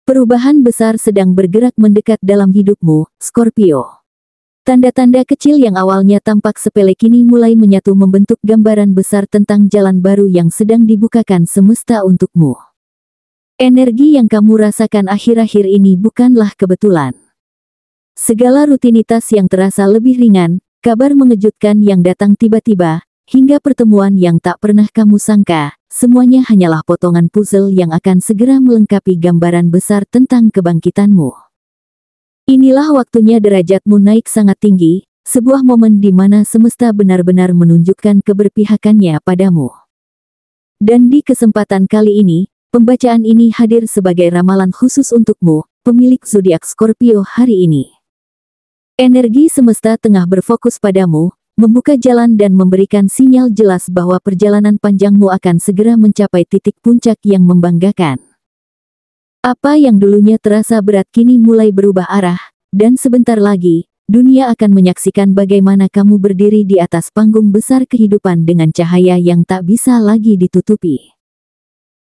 Perubahan besar sedang bergerak mendekat dalam hidupmu, Scorpio. Tanda-tanda kecil yang awalnya tampak sepele kini mulai menyatu membentuk gambaran besar tentang jalan baru yang sedang dibukakan semesta untukmu. Energi yang kamu rasakan akhir-akhir ini bukanlah kebetulan. Segala rutinitas yang terasa lebih ringan, kabar mengejutkan yang datang tiba-tiba, hingga pertemuan yang tak pernah kamu sangka, semuanya hanyalah potongan puzzle yang akan segera melengkapi gambaran besar tentang kebangkitanmu. Inilah waktunya derajatmu naik sangat tinggi, sebuah momen di mana semesta benar-benar menunjukkan keberpihakannya padamu. Dan di kesempatan kali ini, pembacaan ini hadir sebagai ramalan khusus untukmu, pemilik zodiak Scorpio hari ini. Energi semesta tengah berfokus padamu, membuka jalan dan memberikan sinyal jelas bahwa perjalanan panjangmu akan segera mencapai titik puncak yang membanggakan. Apa yang dulunya terasa berat kini mulai berubah arah, dan sebentar lagi, dunia akan menyaksikan bagaimana kamu berdiri di atas panggung besar kehidupan dengan cahaya yang tak bisa lagi ditutupi.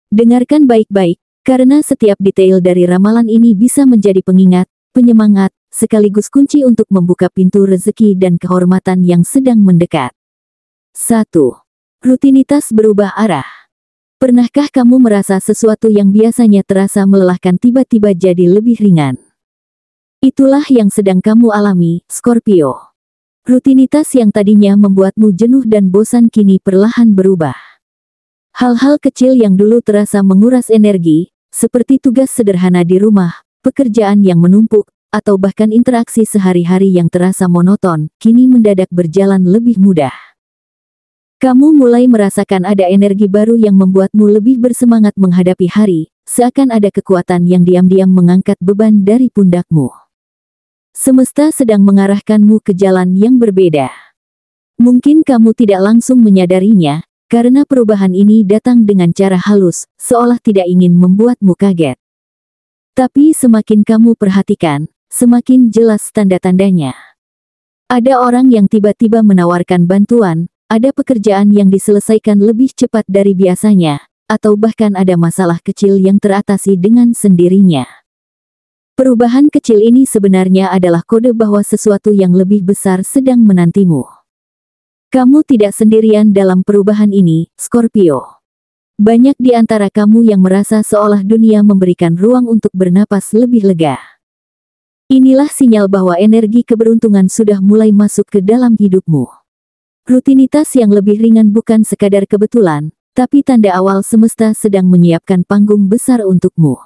Dengarkan baik-baik, karena setiap detail dari ramalan ini bisa menjadi pengingat, penyemangat, sekaligus kunci untuk membuka pintu rezeki dan kehormatan yang sedang mendekat. 1. Rutinitas berubah arah. Pernahkah kamu merasa sesuatu yang biasanya terasa melelahkan tiba-tiba jadi lebih ringan? Itulah yang sedang kamu alami, Scorpio. Rutinitas yang tadinya membuatmu jenuh dan bosan kini perlahan berubah. Hal-hal kecil yang dulu terasa menguras energi, seperti tugas sederhana di rumah, pekerjaan yang menumpuk, atau bahkan interaksi sehari-hari yang terasa monoton, kini mendadak berjalan lebih mudah. Kamu mulai merasakan ada energi baru yang membuatmu lebih bersemangat menghadapi hari, seakan ada kekuatan yang diam-diam mengangkat beban dari pundakmu. Semesta sedang mengarahkanmu ke jalan yang berbeda. Mungkin kamu tidak langsung menyadarinya, karena perubahan ini datang dengan cara halus, seolah tidak ingin membuatmu kaget. Tapi semakin kamu perhatikan, semakin jelas tanda-tandanya. Ada orang yang tiba-tiba menawarkan bantuan, ada pekerjaan yang diselesaikan lebih cepat dari biasanya, atau bahkan ada masalah kecil yang teratasi dengan sendirinya. Perubahan kecil ini sebenarnya adalah kode bahwa sesuatu yang lebih besar sedang menantimu. Kamu tidak sendirian dalam perubahan ini, Scorpio. Banyak di antara kamu yang merasa seolah dunia memberikan ruang untuk bernapas lebih lega. Inilah sinyal bahwa energi keberuntungan sudah mulai masuk ke dalam hidupmu. Rutinitas yang lebih ringan bukan sekadar kebetulan, tapi tanda awal semesta sedang menyiapkan panggung besar untukmu.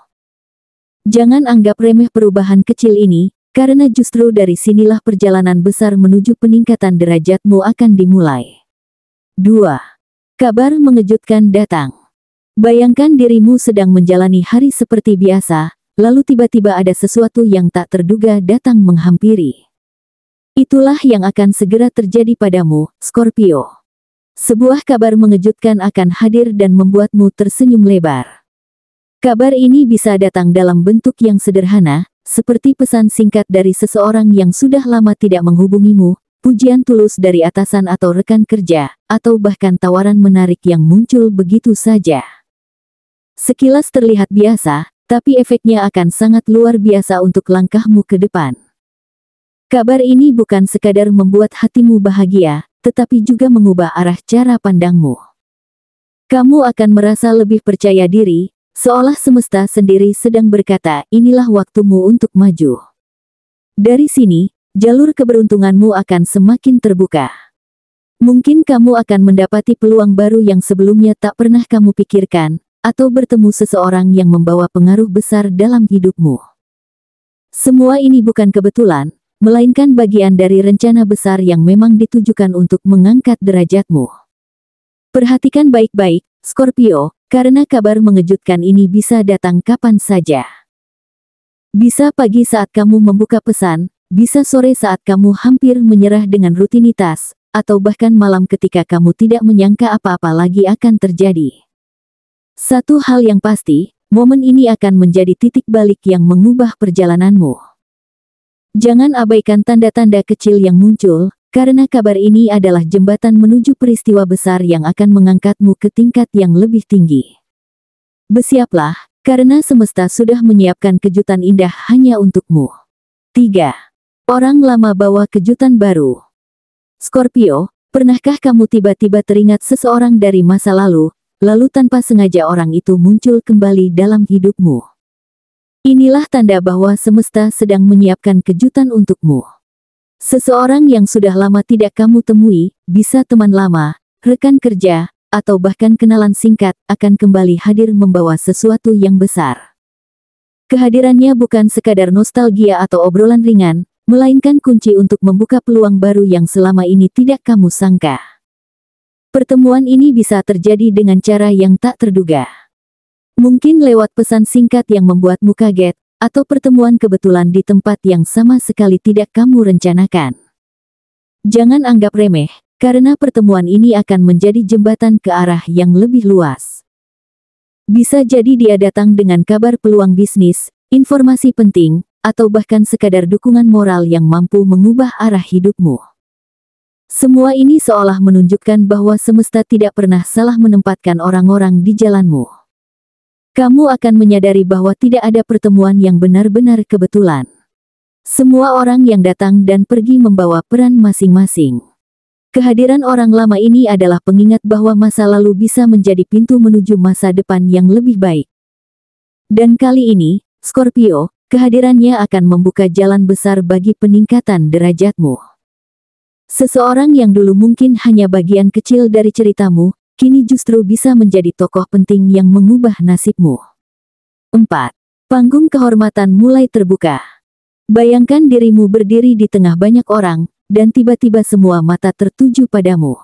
Jangan anggap remeh perubahan kecil ini, karena justru dari sinilah perjalanan besar menuju peningkatan derajatmu akan dimulai. 2. Kabar mengejutkan datang. Bayangkan dirimu sedang menjalani hari seperti biasa, lalu tiba-tiba ada sesuatu yang tak terduga datang menghampiri. Itulah yang akan segera terjadi padamu, Scorpio. Sebuah kabar mengejutkan akan hadir dan membuatmu tersenyum lebar. Kabar ini bisa datang dalam bentuk yang sederhana, seperti pesan singkat dari seseorang yang sudah lama tidak menghubungimu, pujian tulus dari atasan atau rekan kerja, atau bahkan tawaran menarik yang muncul begitu saja. Sekilas terlihat biasa, tapi efeknya akan sangat luar biasa untuk langkahmu ke depan. Kabar ini bukan sekadar membuat hatimu bahagia, tetapi juga mengubah arah cara pandangmu. Kamu akan merasa lebih percaya diri, seolah semesta sendiri sedang berkata, inilah waktumu untuk maju. Dari sini, jalur keberuntunganmu akan semakin terbuka. Mungkin kamu akan mendapati peluang baru yang sebelumnya tak pernah kamu pikirkan, atau bertemu seseorang yang membawa pengaruh besar dalam hidupmu. Semua ini bukan kebetulan, melainkan bagian dari rencana besar yang memang ditujukan untuk mengangkat derajatmu. Perhatikan baik-baik, Scorpio, karena kabar mengejutkan ini bisa datang kapan saja. Bisa pagi saat kamu membuka pesan, bisa sore saat kamu hampir menyerah dengan rutinitas, atau bahkan malam ketika kamu tidak menyangka apa-apa lagi akan terjadi. Satu hal yang pasti, momen ini akan menjadi titik balik yang mengubah perjalananmu. Jangan abaikan tanda-tanda kecil yang muncul, karena kabar ini adalah jembatan menuju peristiwa besar yang akan mengangkatmu ke tingkat yang lebih tinggi. Bersiaplah, karena semesta sudah menyiapkan kejutan indah hanya untukmu. 3. Orang lama bawa kejutan baru. Scorpio, pernahkah kamu tiba-tiba teringat seseorang dari masa lalu, lalu tanpa sengaja orang itu muncul kembali dalam hidupmu? Inilah tanda bahwa semesta sedang menyiapkan kejutan untukmu. Seseorang yang sudah lama tidak kamu temui, bisa teman lama, rekan kerja, atau bahkan kenalan singkat, akan kembali hadir membawa sesuatu yang besar. Kehadirannya bukan sekadar nostalgia atau obrolan ringan, melainkan kunci untuk membuka peluang baru yang selama ini tidak kamu sangka. Pertemuan ini bisa terjadi dengan cara yang tak terduga. Mungkin lewat pesan singkat yang membuatmu kaget, atau pertemuan kebetulan di tempat yang sama sekali tidak kamu rencanakan. Jangan anggap remeh, karena pertemuan ini akan menjadi jembatan ke arah yang lebih luas. Bisa jadi dia datang dengan kabar peluang bisnis, informasi penting, atau bahkan sekadar dukungan moral yang mampu mengubah arah hidupmu. Semua ini seolah menunjukkan bahwa semesta tidak pernah salah menempatkan orang-orang di jalanmu. Kamu akan menyadari bahwa tidak ada pertemuan yang benar-benar kebetulan. Semua orang yang datang dan pergi membawa peran masing-masing. Kehadiran orang lama ini adalah pengingat bahwa masa lalu bisa menjadi pintu menuju masa depan yang lebih baik. Dan kali ini, Scorpio, kehadirannya akan membuka jalan besar bagi peningkatan derajatmu. Seseorang yang dulu mungkin hanya bagian kecil dari ceritamu, kini justru bisa menjadi tokoh penting yang mengubah nasibmu. 4. Panggung kehormatan mulai terbuka. Bayangkan dirimu berdiri di tengah banyak orang, dan tiba-tiba semua mata tertuju padamu.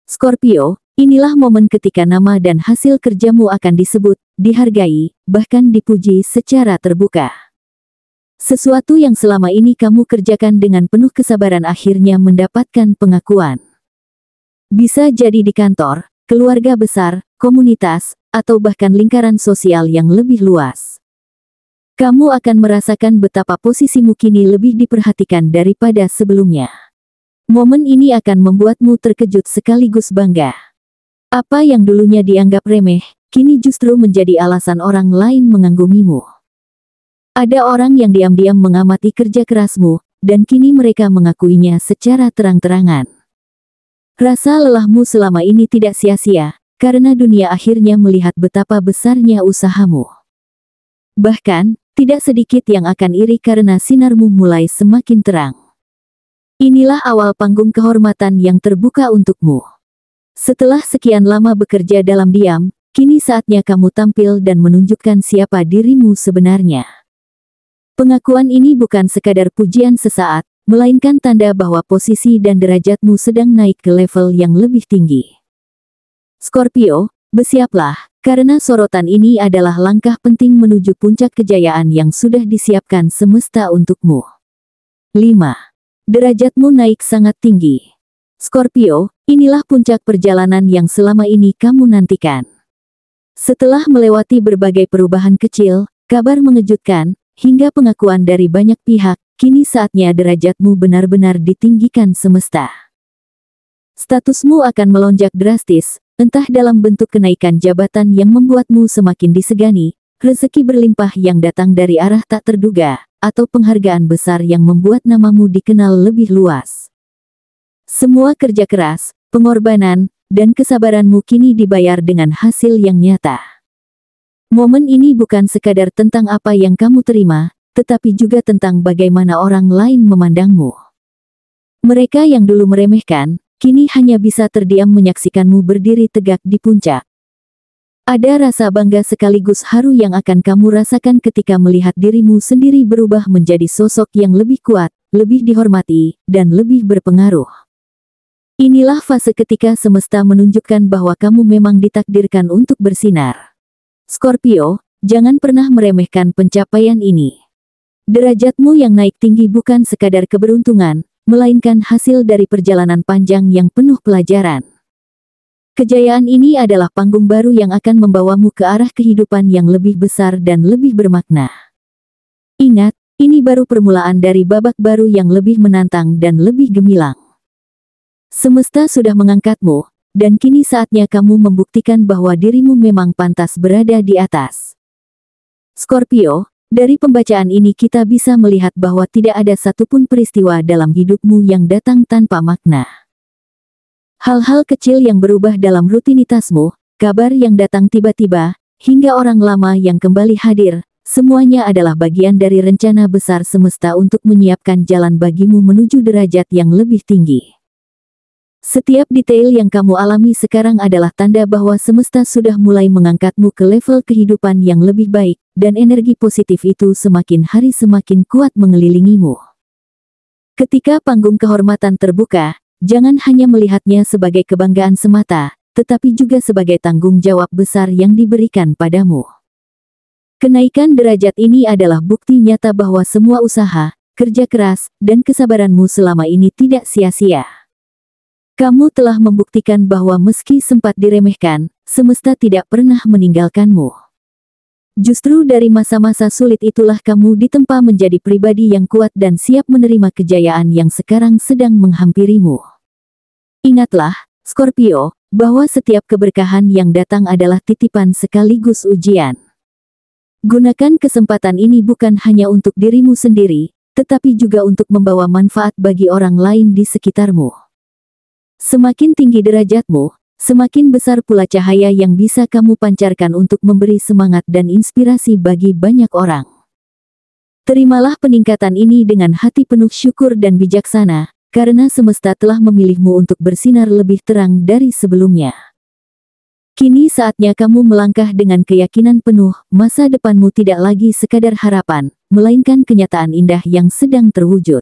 Scorpio, inilah momen ketika nama dan hasil kerjamu akan disebut, dihargai, bahkan dipuji secara terbuka. Sesuatu yang selama ini kamu kerjakan dengan penuh kesabaran akhirnya mendapatkan pengakuan. Bisa jadi di kantor, keluarga besar, komunitas, atau bahkan lingkaran sosial yang lebih luas. Kamu akan merasakan betapa posisimu kini lebih diperhatikan daripada sebelumnya. Momen ini akan membuatmu terkejut sekaligus bangga. Apa yang dulunya dianggap remeh, kini justru menjadi alasan orang lain mengagumi-mu. Ada orang yang diam-diam mengamati kerja kerasmu, dan kini mereka mengakuinya secara terang-terangan. Rasa lelahmu selama ini tidak sia-sia, karena dunia akhirnya melihat betapa besarnya usahamu. Bahkan, tidak sedikit yang akan iri karena sinarmu mulai semakin terang. Inilah awal panggung kehormatan yang terbuka untukmu. Setelah sekian lama bekerja dalam diam, kini saatnya kamu tampil dan menunjukkan siapa dirimu sebenarnya. Pengakuan ini bukan sekadar pujian sesaat, melainkan tanda bahwa posisi dan derajatmu sedang naik ke level yang lebih tinggi. Scorpio, bersiaplah, karena sorotan ini adalah langkah penting menuju puncak kejayaan yang sudah disiapkan semesta untukmu. 5. Derajatmu naik sangat tinggi. Scorpio, inilah puncak perjalanan yang selama ini kamu nantikan. Setelah melewati berbagai perubahan kecil, kabar mengejutkan, hingga pengakuan dari banyak pihak, kini saatnya derajatmu benar-benar ditinggikan semesta. Statusmu akan melonjak drastis, entah dalam bentuk kenaikan jabatan yang membuatmu semakin disegani, rezeki berlimpah yang datang dari arah tak terduga, atau penghargaan besar yang membuat namamu dikenal lebih luas. Semua kerja keras, pengorbanan, dan kesabaranmu kini dibayar dengan hasil yang nyata. Momen ini bukan sekadar tentang apa yang kamu terima, tetapi juga tentang bagaimana orang lain memandangmu. Mereka yang dulu meremehkan, kini hanya bisa terdiam menyaksikanmu berdiri tegak di puncak. Ada rasa bangga sekaligus haru yang akan kamu rasakan ketika melihat dirimu sendiri berubah menjadi sosok yang lebih kuat, lebih dihormati, dan lebih berpengaruh. Inilah fase ketika semesta menunjukkan bahwa kamu memang ditakdirkan untuk bersinar. Scorpio, jangan pernah meremehkan pencapaian ini. Derajatmu yang naik tinggi bukan sekadar keberuntungan, melainkan hasil dari perjalanan panjang yang penuh pelajaran. Kejayaan ini adalah panggung baru yang akan membawamu ke arah kehidupan yang lebih besar dan lebih bermakna. Ingat, ini baru permulaan dari babak baru yang lebih menantang dan lebih gemilang. Semesta sudah mengangkatmu, dan kini saatnya kamu membuktikan bahwa dirimu memang pantas berada di atas. Scorpio, dari pembacaan ini kita bisa melihat bahwa tidak ada satupun peristiwa dalam hidupmu yang datang tanpa makna. Hal-hal kecil yang berubah dalam rutinitasmu, kabar yang datang tiba-tiba, hingga orang lama yang kembali hadir, semuanya adalah bagian dari rencana besar semesta untuk menyiapkan jalan bagimu menuju derajat yang lebih tinggi. Setiap detail yang kamu alami sekarang adalah tanda bahwa semesta sudah mulai mengangkatmu ke level kehidupan yang lebih baik, dan energi positif itu semakin hari semakin kuat mengelilingimu. Ketika panggung kehormatan terbuka, jangan hanya melihatnya sebagai kebanggaan semata, tetapi juga sebagai tanggung jawab besar yang diberikan padamu. Kenaikan derajat ini adalah bukti nyata bahwa semua usaha, kerja keras, dan kesabaranmu selama ini tidak sia-sia. Kamu telah membuktikan bahwa meski sempat diremehkan, semesta tidak pernah meninggalkanmu. Justru dari masa-masa sulit itulah kamu ditempa menjadi pribadi yang kuat dan siap menerima kejayaan yang sekarang sedang menghampirimu. Ingatlah, Scorpio, bahwa setiap keberkahan yang datang adalah titipan sekaligus ujian. Gunakan kesempatan ini bukan hanya untuk dirimu sendiri, tetapi juga untuk membawa manfaat bagi orang lain di sekitarmu. Semakin tinggi derajatmu, semakin besar pula cahaya yang bisa kamu pancarkan untuk memberi semangat dan inspirasi bagi banyak orang. Terimalah peningkatan ini dengan hati penuh syukur dan bijaksana, karena semesta telah memilihmu untuk bersinar lebih terang dari sebelumnya. Kini saatnya kamu melangkah dengan keyakinan penuh, masa depanmu tidak lagi sekadar harapan, melainkan kenyataan indah yang sedang terwujud.